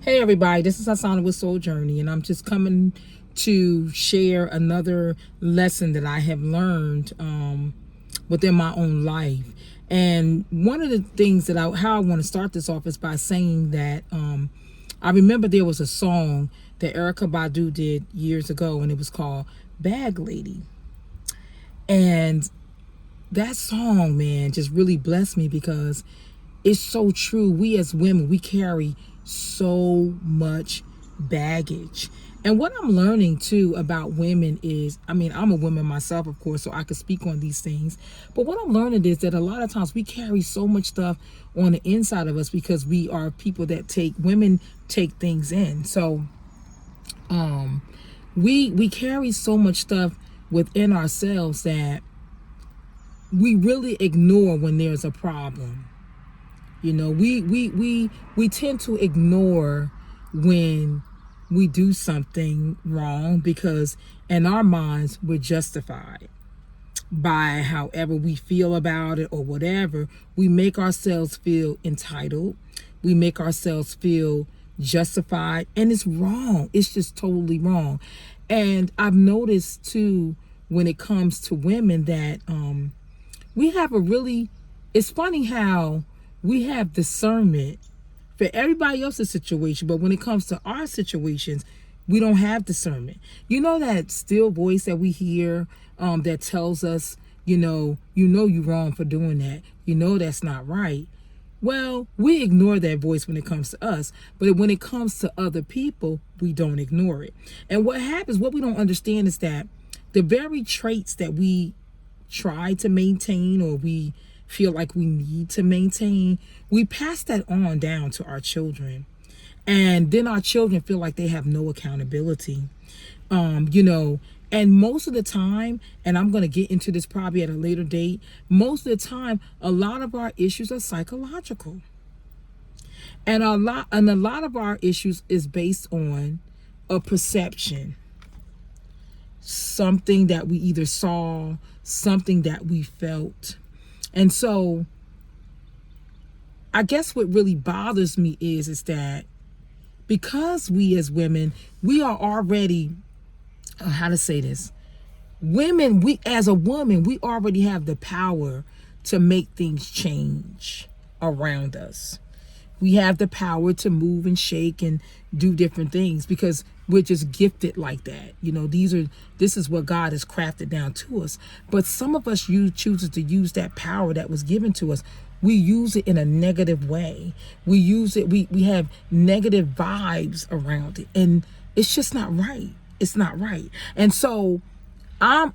Hey everybody, this is Hasana with Soul Journey, and I'm just coming to share another lesson that I have learned within my own life. And one of the things that how I want to start this off is by saying that I remember there was a song that Erykah Badu did years ago, and it was called Bag Lady. And that song, man, just really blessed me because it's so true. We as women, we carry so much baggage. And what I'm learning too about women is, I'm a woman myself, of course, so I could speak on these things. But what I'm learning is that a lot of times we carry so much stuff on the inside of us because we are people that women take things in. So we carry so much stuff within ourselves that we really ignore when there's a problem. You know, we tend to ignore when we do something wrong because in our minds we're justified by however we feel about it or whatever. We make ourselves feel entitled. We make ourselves feel justified, and it's wrong. It's just totally wrong. And I've noticed too, when it comes to women, that we have it's funny how we have discernment for everybody else's situation, but when it comes to our situations, we don't have discernment. You know that still voice that we hear that tells us, you're wrong for doing that. You know that's not right. Well, we ignore that voice when it comes to us, but when it comes to other people, we don't ignore it. And what happens, what we don't understand is that the very traits that we try to maintain or we feel like we need to maintain, we pass that on down to our children. And then our children feel like they have no accountability. And most of the time, and I'm going to get into this probably at a later date, most of the time, a lot of our issues are psychological. And a lot of our issues is based on a perception. Something that we either saw, something that we felt. And so I guess what really bothers me is that because we as women, we are already, how to say this, women, as a woman, we already have the power to make things change around us. We have the power to move and shake and do different things because we're just gifted like that. This is what God has crafted down to us. But some of us chooses to use that power that was given to us. We use it in a negative way. We use it, we have negative vibes around it. And it's just not right. It's not right. And so I'm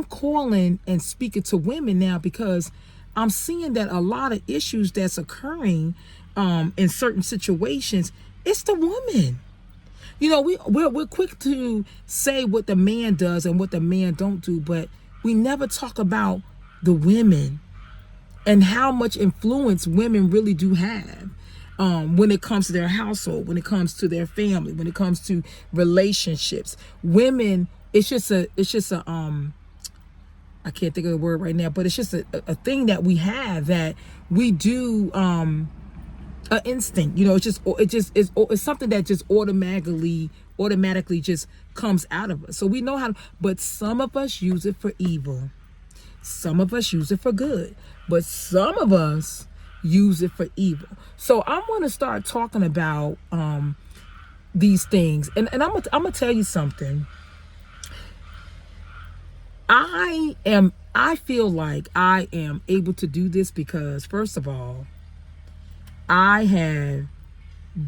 calling and speaking to women now because I'm seeing that a lot of issues that's occurring in certain situations, it's the woman. We're quick to say what the man does and what the man don't do, but we never talk about the women and how much influence women really do have when it comes to their household, when it comes to their family, when it comes to relationships. Women, it's just a I can't think of the word right now, but it's just a thing that we have that we do. An instinct, it's something that just automatically just comes out of us. So we know how, but some of us use it for evil. Some of us use it for good, but some of us use it for evil. So I want to start talking about these things, and I'm gonna tell you something. I feel like I am able to do this because, first of all, I have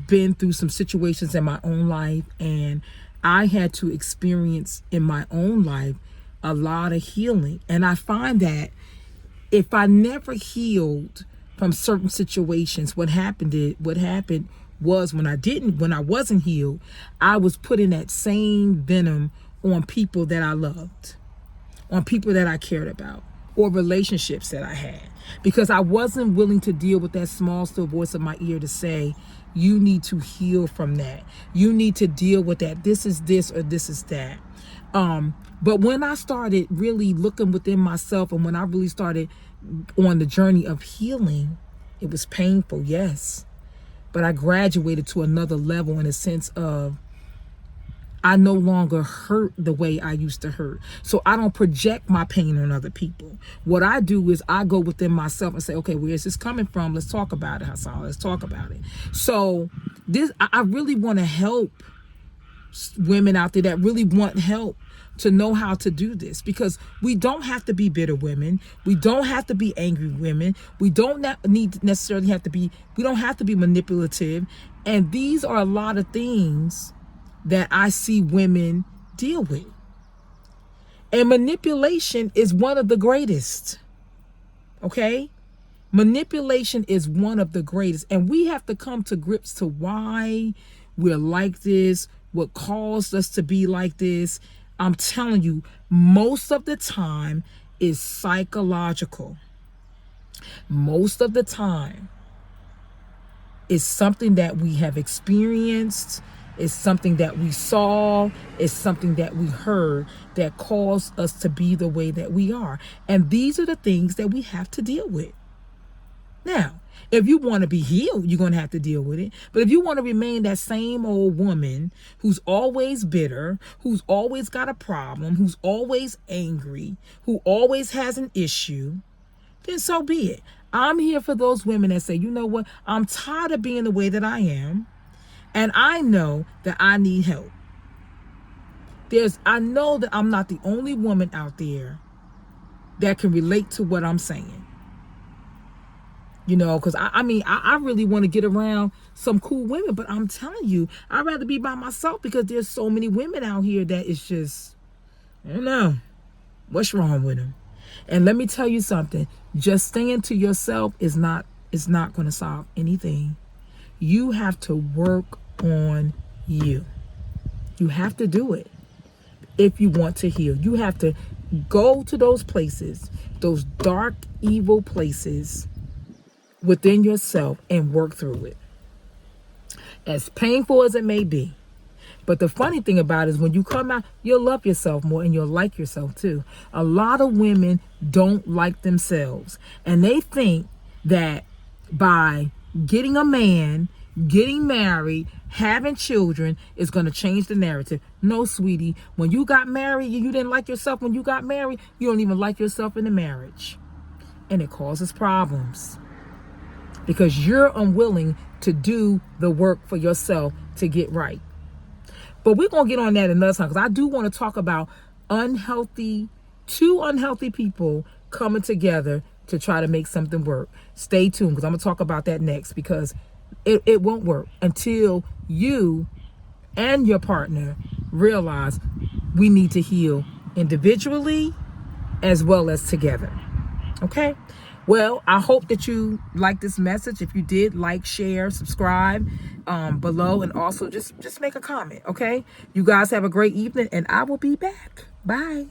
been through some situations in my own life, and I had to experience in my own life a lot of healing. And I find that if I never healed from certain situations, what happened was when I wasn't healed, I was putting that same venom on people that I loved, on people that I cared about, or relationships that I had, because I wasn't willing to deal with that small, still voice in my ear to say, you need to heal from that. You need to deal with that. This is this or this is that. But when I started really looking within myself, and when I really started on the journey of healing, it was painful, yes. but I graduated to another level in a sense of I no longer hurt the way I used to hurt. So I don't project my pain on other people. What I do is I go within myself and say, okay, where is this coming from? Let's talk about it, Hassan. Let's talk about it. So I really want to help women out there that really want help to know how to do this, because we don't have to be bitter women. We don't have to be angry women. We don't need necessarily have to be, we don't have to be manipulative. And these are a lot of things that I see women deal with. And manipulation is one of the greatest. Okay? Manipulation is one of the greatest. And we have to come to grips to why we're like this, what caused us to be like this. I'm telling you, most of the time is psychological. Most of the time is something that we have experienced. It's something that we saw. It's something that we heard that caused us to be the way that we are. And these are the things that we have to deal with. Now, if you want to be healed, you're going to have to deal with it. But if you want to remain that same old woman who's always bitter, who's always got a problem, who's always angry, who always has an issue, then so be it. I'm here for those women that say, you know what? I'm tired of being the way that I am. And I know that I need help. I know that I'm not the only woman out there that can relate to what I'm saying. You know, because I really want to get around some cool women, but I'm telling you, I'd rather be by myself because there's so many women out here that it's just, I don't know, what's wrong with them. And let me tell you something, just staying to yourself is not going to solve anything. You have to work on you. You have to do it if you want to heal. You have to go to those places, those dark, evil places within yourself and work through it. As painful as it may be. But the funny thing about it is when you come out, you'll love yourself more and you'll like yourself too. A lot of women don't like themselves. And they think that by getting a man, getting married, having children is going to change the narrative. No, sweetie. When you got married, you didn't like yourself when you got married. You don't even like yourself in the marriage. And it causes problems. Because you're unwilling to do the work for yourself to get right. But we're going to get on that another time, because I do want to talk about two unhealthy people coming together to try to make something work. Stay tuned, because I'm going to talk about that next, because it won't work until you and your partner realize we need to heal individually as well as together. Okay? Well, I hope that you like this message. If you did, like, share, subscribe below, and also just make a comment, okay? You guys have a great evening, and I will be back. Bye.